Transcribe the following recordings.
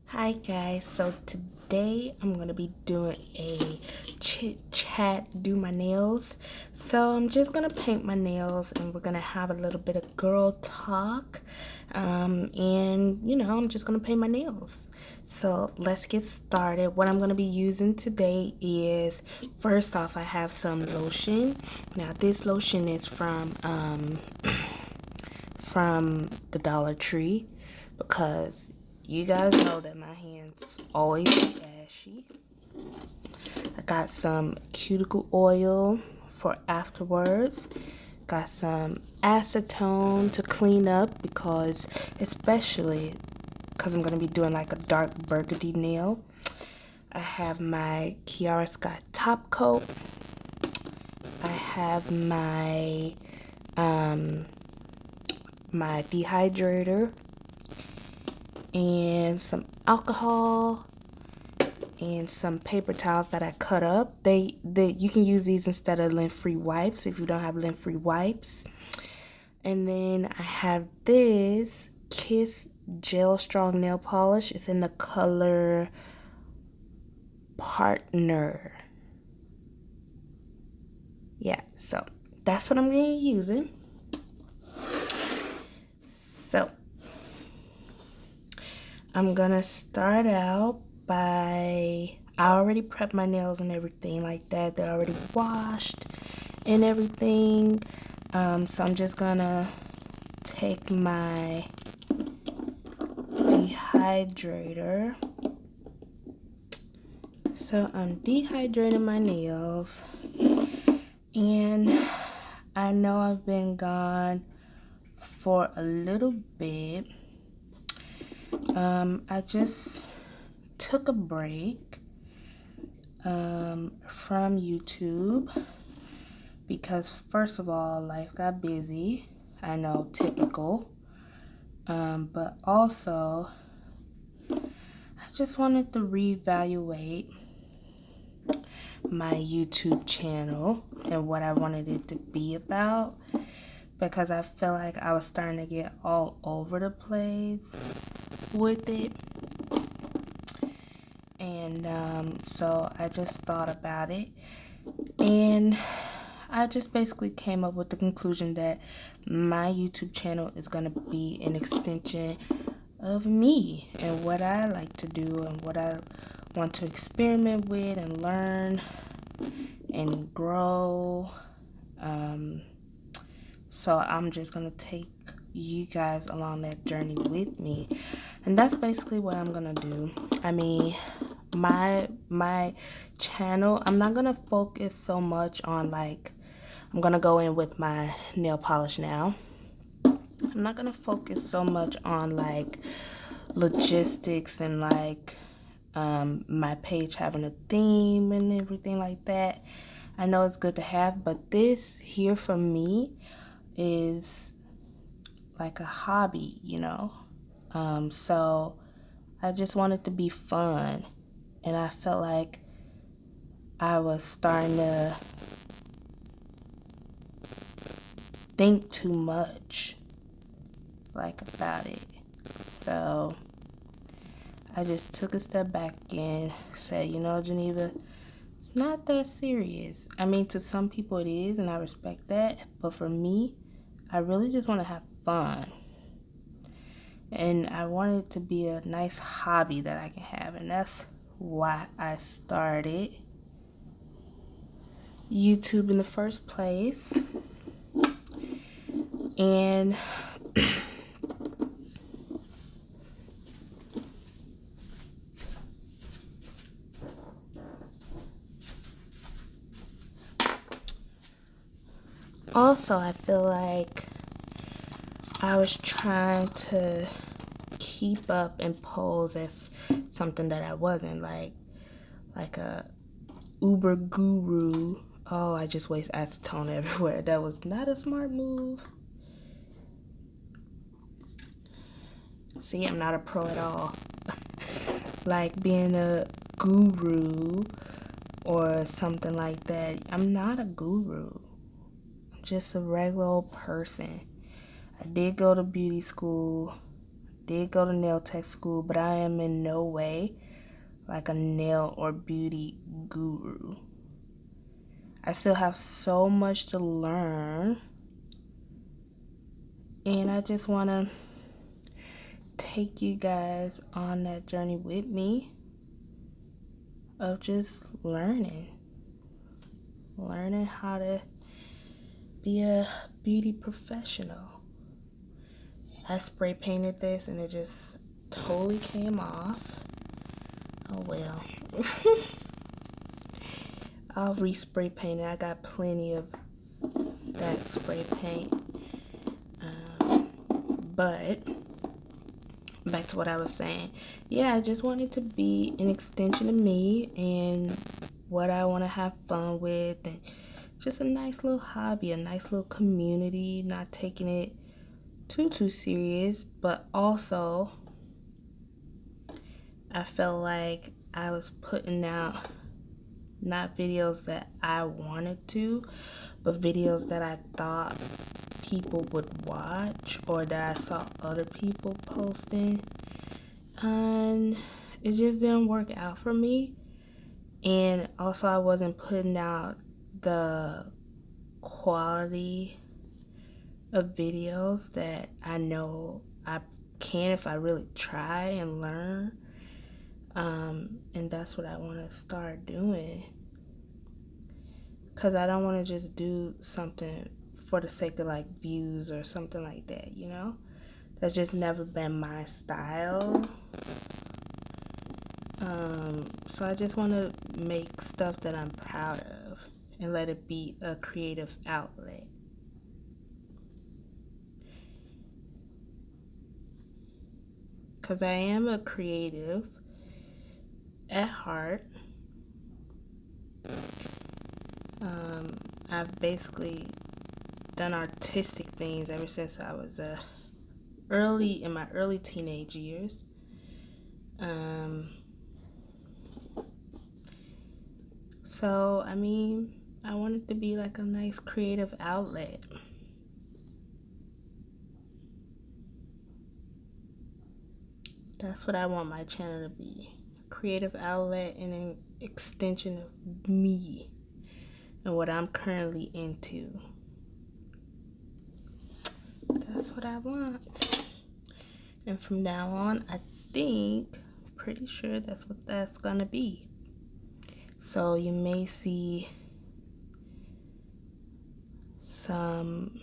Hi guys, so today I'm gonna be doing a chit chat, do my nails. So I'm just gonna paint my nails and we're gonna have a little bit of girl talk. And you know, I'm just gonna paint my nails. So let's get started. What I'm gonna be using today is, first off, I have some lotion. Now this lotion is from the Dollar Tree, because you guys know that my hands always ashy. I got some cuticle oil for afterwards. Got some acetone to clean up, because especially because I'm going to be doing like a dark burgundy nail. I have my Kiara Sky top coat. I have my my dehydrator and some alcohol and some paper towels that I cut up. You can use these instead of lint-free wipes if you don't have lint-free wipes. And then I have this Kiss Gel Strong Nail Polish. It's in the color Partner. Yeah, so that's what I'm going to be using. So I'm gonna start out by, I already prepped my nails and everything like that. They're already washed and everything. So I'm just gonna take my dehydrator. So I'm dehydrating my nails, and I know I've been gone for a little bit. I just took a break from YouTube because, first of all, life got busy. I know, typical. But also, I just wanted to reevaluate my YouTube channel and what I wanted it to be about, because I feel like I was starting to get all over the place with it. And so I just thought about it, and I just basically came up with the conclusion that my YouTube channel is going to be an extension of me and what I like to do and what I want to experiment with and learn and grow. So I'm just going to take you guys along that journey with me, and that's basically what I'm gonna do. I mean, my channel, I'm not gonna focus so much on, like, I'm gonna go in with my nail polish now. I'm not gonna focus so much on like logistics and like my page having a theme and everything like that. I know it's good to have, but this here for me is like a hobby, you know. So I just wanted to be fun, and I felt like I was starting to think too much like about it. So I just took a step back and said, you know, Geneva, it's not that serious. I mean, to some people it is, and I respect that, but for me, I really just want to have fun. And I want it to be a nice hobby that I can have. And that's why I started YouTube in the first place. And also, I feel like I was trying to keep up and pose as something that I wasn't, like a uber guru. Oh, I just waste acetone everywhere. That was not a smart move. See, I'm not a pro at all. Like being a guru or something like that. I'm not a guru. just a regular old person. I did go to beauty school, did go to nail tech school, but I am in no way like a nail or beauty guru. I still have so much to learn, and I just want to take you guys on that journey with me of just learning how to be a beauty professional. I spray painted this and it just totally came off. Oh well. I'll re-spray paint it. I got plenty of that spray paint. But back to what I was saying. Yeah, I just want it to be an extension of me and what I want to have fun with, and just a nice little hobby, a nice little community, not taking it too serious, but also I felt like I was putting out not videos that I wanted to, but videos that I thought people would watch or that I saw other people posting, and it just didn't work out for me. And also I wasn't putting out the quality of videos that I know I can if I really try and learn. And that's what I want to start doing, because I don't want to just do something for the sake of like views or something like that, you know? That's just never been my style. So I just want to make stuff that I'm proud of and let it be a creative outlet. Because I am a creative at heart. I've basically done artistic things ever since I was in my early teenage years. So I mean, I want it to be like a nice creative outlet. That's what I want my channel to be. A creative outlet and an extension of me and what I'm currently into. That's what I want. And from now on, I think, pretty sure that's what that's gonna be. So you may see some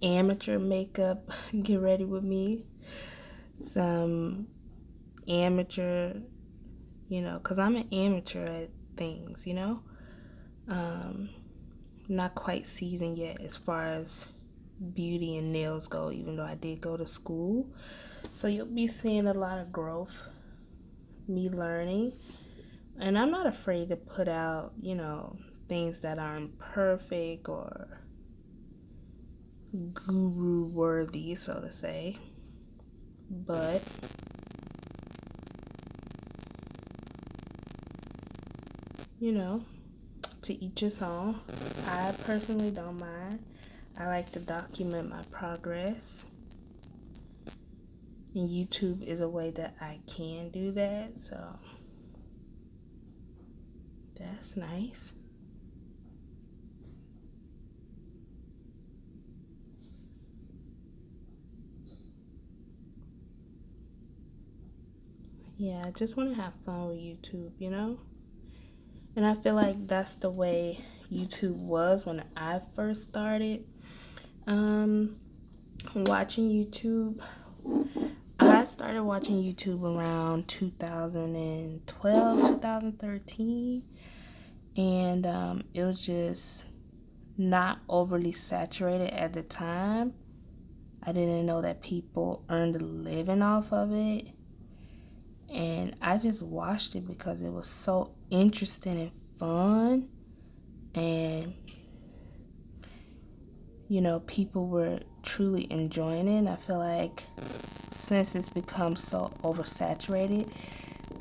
amateur makeup, get ready with me. Some amateur, you know, because I'm an amateur at things, you know. Not quite seasoned yet as far as beauty and nails go, even though I did go to school. So you'll be seeing a lot of growth, me learning. And I'm not afraid to put out, you know, things that aren't perfect or guru worthy, so to say. But you know, to each his own. I personally don't mind. I like to document my progress, and YouTube is a way that I can do that, so that's nice. Yeah, I just want to have fun with YouTube, you know? And I feel like that's the way YouTube was when I first started watching YouTube. I started watching YouTube around 2012, 2013. And it was just not overly saturated at the time. I didn't know that people earned a living off of it. And I just watched it because it was so interesting and fun. And, you know, people were truly enjoying it. And I feel like since it's become so oversaturated,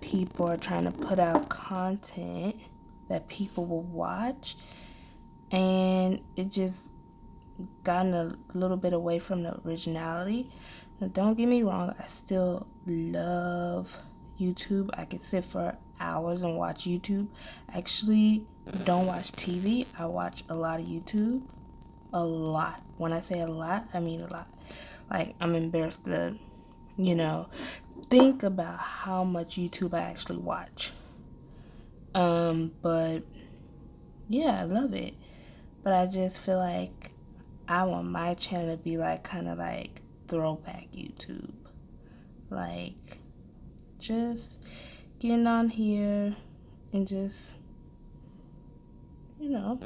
people are trying to put out content that people will watch. And and it just gotten a little bit away from the originality. Now, don't get me wrong, I still love YouTube. I could sit for hours and watch YouTube. I actually don't watch TV. I watch a lot of YouTube. A lot. When I say a lot, I mean a lot. Like, I'm embarrassed to, you know, think about how much YouTube I actually watch. But yeah, I love it. But I just feel like I want my channel to be like kind of like throwback YouTube. Like, just getting on here and just, you know,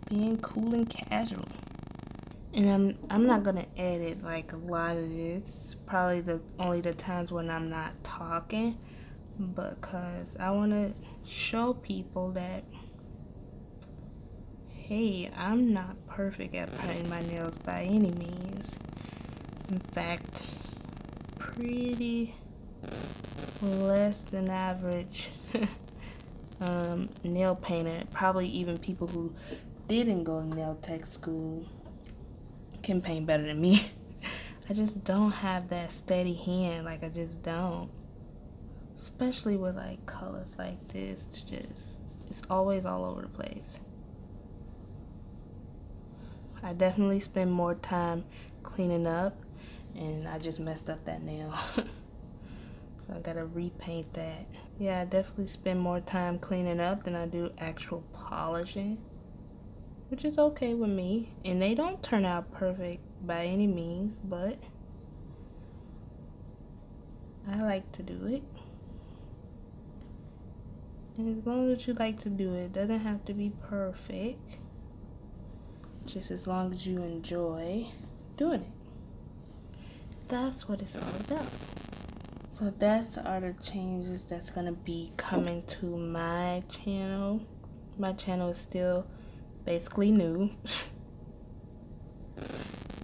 being cool and casual. And I'm not gonna edit like a lot of this. Probably only the times when I'm not talking, because I want to show people that, hey, I'm not perfect at painting my nails by any means. In fact, pretty less than average nail painter. Probably even people who didn't go to nail tech school can paint better than me. I just don't have that steady hand. Like, I just don't. Especially with like colors like this. It's always all over the place. I definitely spend more time cleaning up, and I just messed up that nail. So I gotta repaint that. Yeah, I definitely spend more time cleaning up than I do actual polishing, which is okay with me. And they don't turn out perfect by any means, but I like to do it. And as long as you like to do it, it doesn't have to be perfect. Just as long as you enjoy doing it. That's what it's all about. So that's all the changes that's gonna be coming to my channel. My channel is still basically new.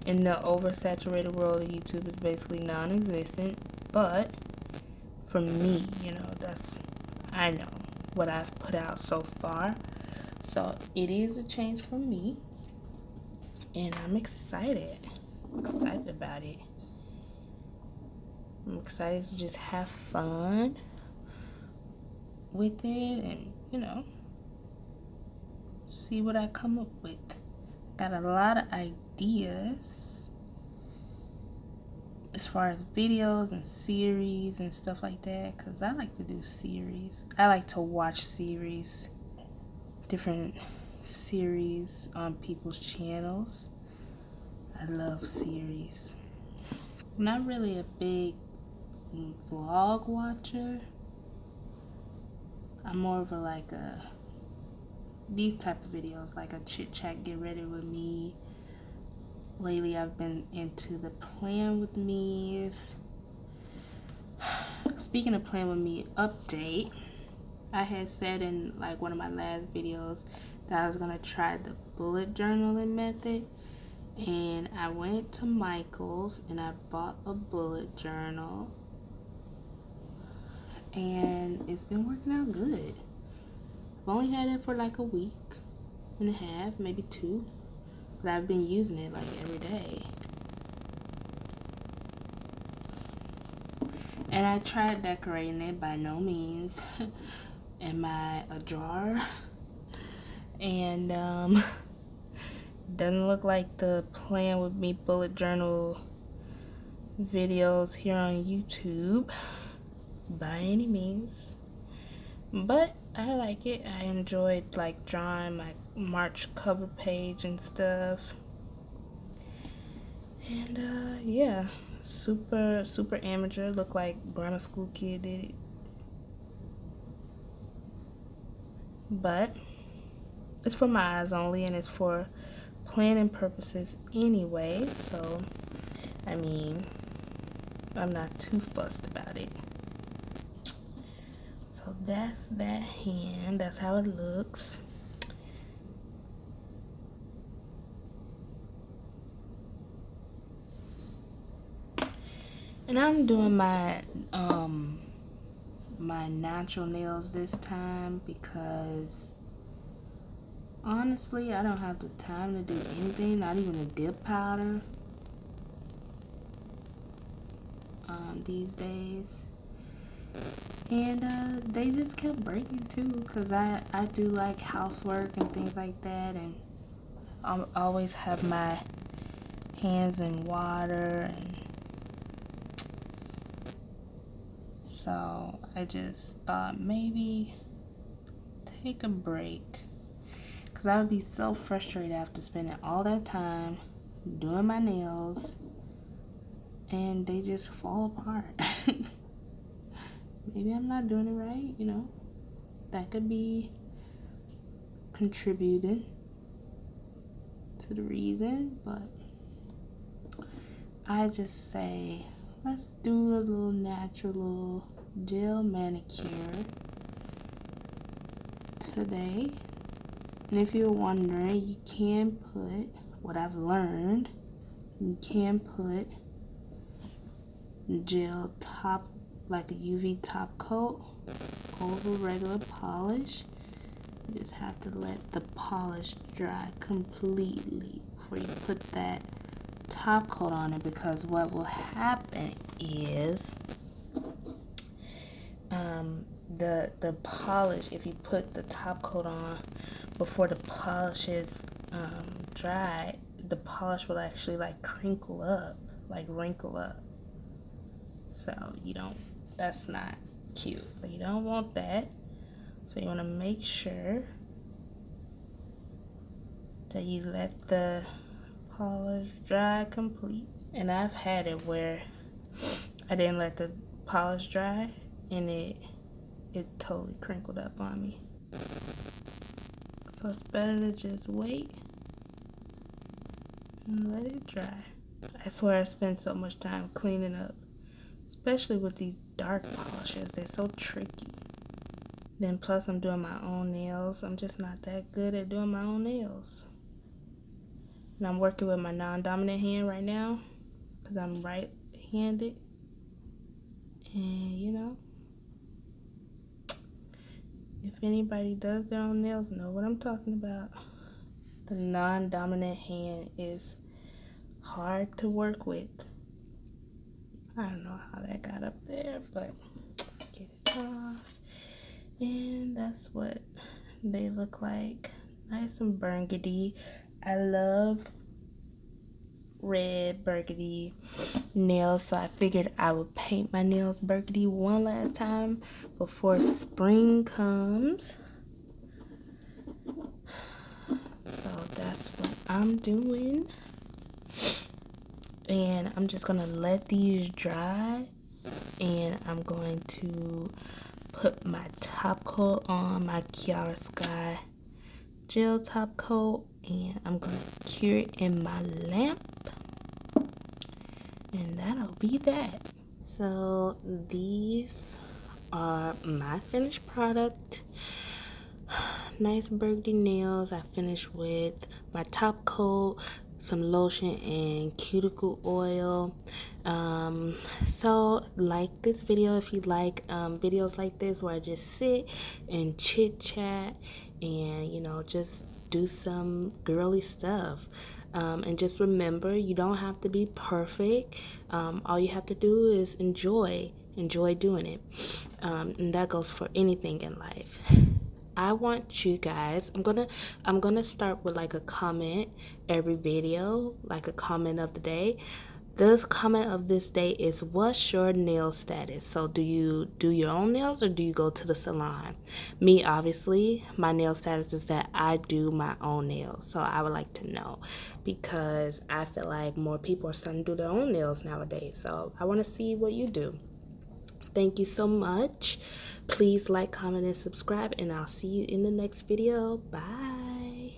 In the oversaturated world of YouTube, is basically non-existent. But for me, you know, I know what I've put out so far. So it is a change for me. And I'm excited. I'm excited about it. I'm excited to just have fun with it and, you know, see what I come up with. Got a lot of ideas as far as videos and series and stuff like that, because I like to do series. I like to watch series, different series on people's channels. I love series. I'm not really a big vlog watcher. I'm more of these type of videos, like a chit chat, get ready with me. Lately I've been into the plan with me's. Speaking of plan with me update, I had said in like one of my last videos that I was gonna try the bullet journaling method, and I went to Michael's and I bought a bullet journal, and it's been working out good. I've only had it for like a week and a half, maybe 2, but I've been using it like every day. And I tried decorating it, by no means am I a drawer. And doesn't look like the plan with me bullet journal videos here on YouTube by any means. But I like it. I enjoyed like drawing my March cover page and stuff. And yeah, super amateur. Look like grammar school kid did it. But it's for my eyes only, and it's for planning purposes anyway. So I mean, I'm not too fussed about it. So that's that hand. That's how it looks. And I'm doing my my natural nails this time because Honestly, I don't have the time to do anything, not even a dip powder these days. And they just kept breaking too, because I do like housework and things like that, and I always have my hands in water, and so I just thought maybe take a break, because I would be so frustrated after spending all that time doing my nails and they just fall apart. Maybe I'm not doing it right, you know. That could be contributed to the reason, but I just say let's do a little natural gel manicure today. And if you're wondering, you can put what I've learned, you can put gel top, like a UV top coat over regular polish. You just have to let the polish dry completely before you put that top coat on it, because what will happen is the polish, if you put the top coat on before the polish is dry, the polish will actually like crinkle up, like wrinkle up. So you don't, that's not cute. You don't want that. So you want to make sure that you let the polish dry complete. And I've had it where I didn't let the polish dry and it totally crinkled up on me. So it's better to just wait and let it dry. I swear I spend so much time cleaning up, especially with these dark polishes. They're so tricky. Then plus I'm doing my own nails. I'm just not that good at doing my own nails. And I'm working with my non-dominant hand right now because I'm right-handed. And you know, if anybody does their own nails, know what I'm talking about. The non-dominant hand is hard to work with. I don't know how that got up there, but get it off. And that's what they look like. Nice and burgundy. I love red burgundy nails, so I figured I would paint my nails burgundy one last time before spring comes. So that's what I'm doing. And I'm just gonna let these dry, and I'm going to put my top coat on, my Kiara Sky gel top coat, and I'm gonna cure it in my lamp, and that'll be that. So these are my finished product. Nice burgundy nails. I finished with my top coat, some lotion, and cuticle oil. So like this video if you like videos like this where I just sit and chit chat and, you know, just do some girly stuff. And just remember, you don't have to be perfect. All you have to do is enjoy doing it. And that goes for anything in life. I want you guys, I'm gonna start with like a comment every video, like a comment of the day. This comment of this day is, what's your nail status? So do you do your own nails or do you go to the salon? Me, obviously, my nail status is that I do my own nails. So I would like to know, because I feel like more people are starting to do their own nails nowadays. So I want to see what you do. Thank you so much. Please like, comment, and subscribe, and I'll see you in the next video. Bye.